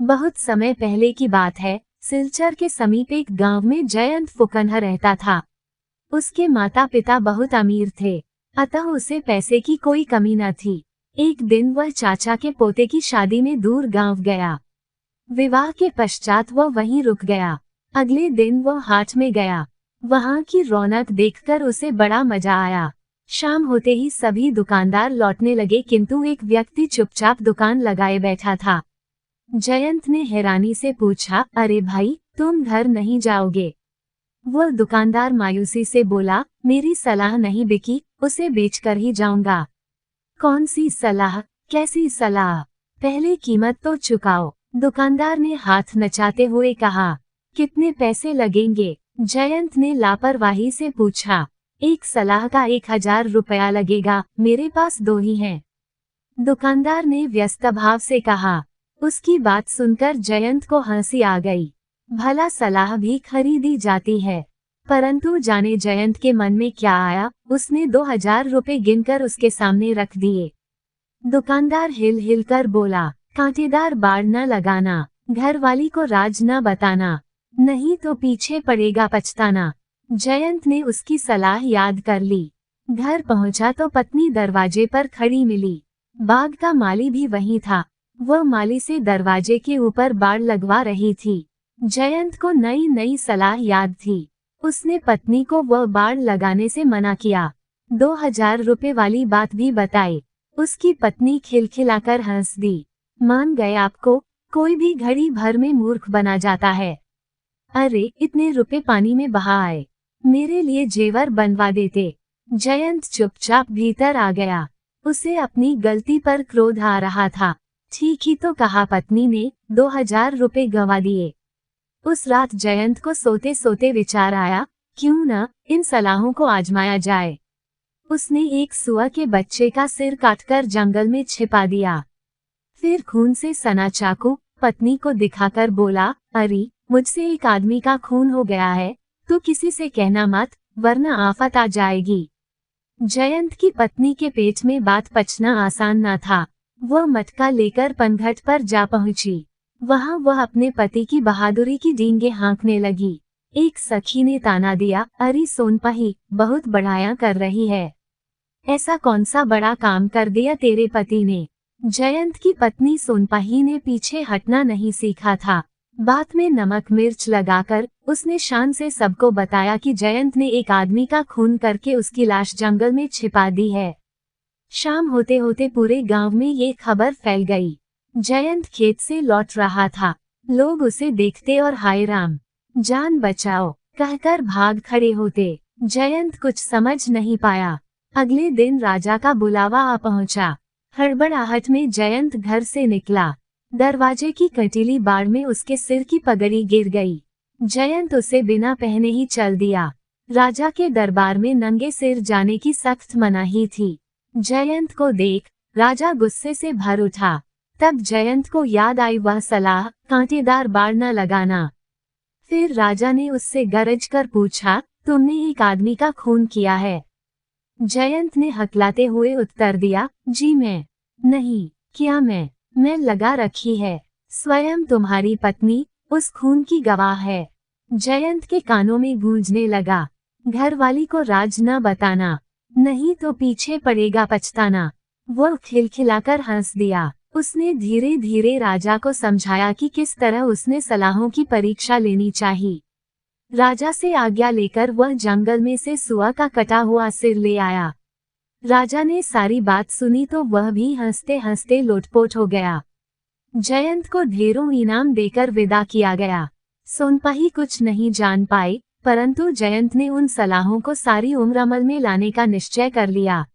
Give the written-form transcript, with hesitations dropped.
बहुत समय पहले की बात है। सिलचर के समीप एक गांव में जयंत फुकनह रहता था। उसके माता पिता बहुत अमीर थे, अतः उसे पैसे की कोई कमी न थी। एक दिन वह चाचा के पोते की शादी में दूर गांव गया। विवाह के पश्चात वह वहीं रुक गया। अगले दिन वह हाट में गया। वहां की रौनक देखकर उसे बड़ा मजा आया। शाम होते ही सभी दुकानदार लौटने लगे, किंतु एक व्यक्ति चुपचाप दुकान लगाए बैठा था। जयंत ने हैरानी से पूछा, अरे भाई, तुम घर नहीं जाओगे? वह दुकानदार मायूसी से बोला, मेरी सलाह नहीं बिकी, उसे बेचकर ही जाऊंगा। कौन सी सलाह? कैसी सलाह? पहले कीमत तो चुकाओ। दुकानदार ने हाथ नचाते हुए कहा। कितने पैसे लगेंगे? जयंत ने लापरवाही से पूछा। एक सलाह का 1000 रुपया लगेगा, मेरे पास 2 ही हैं। दुकानदार ने व्यस्त भाव से कहा। उसकी बात सुनकर जयंत को हंसी आ गई। भला सलाह भी खरीदी जाती है? परंतु जाने जयंत के मन में क्या आया, उसने 2000 रुपए गिनकर उसके सामने रख दिए। दुकानदार हिल हिल कर बोला, कांटेदार बाड़ न लगाना, घरवाली को राज न बताना, नहीं तो पीछे पड़ेगा पछताना। जयंत ने उसकी सलाह याद कर ली। घर पहुंचा तो पत्नी दरवाजे पर खड़ी मिली। बाग का माली भी वहीं था। वह माली से दरवाजे के ऊपर बाड़ लगवा रही थी। जयंत को नई नई सलाह याद थी। उसने पत्नी को वह बाड़ लगाने से मना किया। 2000 रुपए वाली बात भी बताई। उसकी पत्नी खिलखिलाकर हंस दी। मान गए आपको? कोई भी घड़ी भर में मूर्ख बना जाता है। अरे, इतने रुपए पानी में बहा आए, मेरे लिए जेवर बनवा देते। जयंत चुपचाप भीतर आ गया। उसे अपनी गलती पर क्रोध आ रहा था। ठीक ही तो कहा पत्नी ने, 2000 रुपए गंवा दिए। उस रात जयंत को सोते सोते विचार आया, क्यों न इन सलाहों को आजमाया जाए। उसने एक सुअर के बच्चे का सिर काटकर जंगल में छिपा दिया। फिर खून से सना चाकू पत्नी को दिखाकर बोला, अरे, मुझसे एक आदमी का खून हो गया है, तो किसी से कहना मत, वरना आफत आ जाएगी। जयंत की पत्नी के पेट में बात पचना आसान न था। वह मटका लेकर पनघट पर जा पहुंची। वहां वह अपने पति की बहादुरी की डींगे हाँकने लगी। एक सखी ने ताना दिया, अरे सोनपही, बहुत बढ़ाया कर रही है। ऐसा कौन सा बड़ा काम कर दिया तेरे पति ने? जयंत की पत्नी सोनपही ने पीछे हटना नहीं सीखा था। बात में नमक मिर्च लगाकर उसने शान से सबको बताया कि जयंत ने एक आदमी का खून करके उसकी लाश जंगल में छिपा दी है। शाम होते होते पूरे गांव में ये खबर फैल गई। जयंत खेत से लौट रहा था। लोग उसे देखते और हाय राम, जान बचाओ कहकर भाग खड़े होते। जयंत कुछ समझ नहीं पाया। अगले दिन राजा का बुलावा आ पहुंचा। हड़बड़ाहट में जयंत घर से निकला। दरवाजे की कंटीली बाड़ में उसके सिर की पगड़ी गिर गई। जयंत उसे बिना पहने ही चल दिया। राजा के दरबार में नंगे सिर जाने की सख्त मनाही थी। जयंत को देख राजा गुस्से से भर उठा। तब जयंत को याद आई वह सलाह, कांटेदार बाड़ न लगाना। फिर राजा ने उससे गरज कर पूछा, तुमने एक आदमी का खून किया है? जयंत ने हकलाते हुए उत्तर दिया, जी मैं नहीं किया। मैं लगा रखी है। स्वयं तुम्हारी पत्नी उस खून की गवाह है। जयंत के कानों में गूंजने लगा, घरवाली को राज न बताना, नहीं तो पीछे पड़ेगा पछताना। वह खिलखिलाकर हंस दिया। उसने धीरे धीरे राजा को समझाया कि किस तरह उसने सलाहों की परीक्षा लेनी चाहिए। राजा से आज्ञा लेकर वह जंगल में से सुअर का कटा हुआ सिर ले आया। राजा ने सारी बात सुनी तो वह भी हंसते हंसते लोटपोट हो गया। जयंत को ढेरों इनाम देकर विदा किया गया। सोनपही कुछ नहीं जान पाई, परंतु जयंत ने उन सलाहों को सारी उम्र अमल में लाने का निश्चय कर लिया।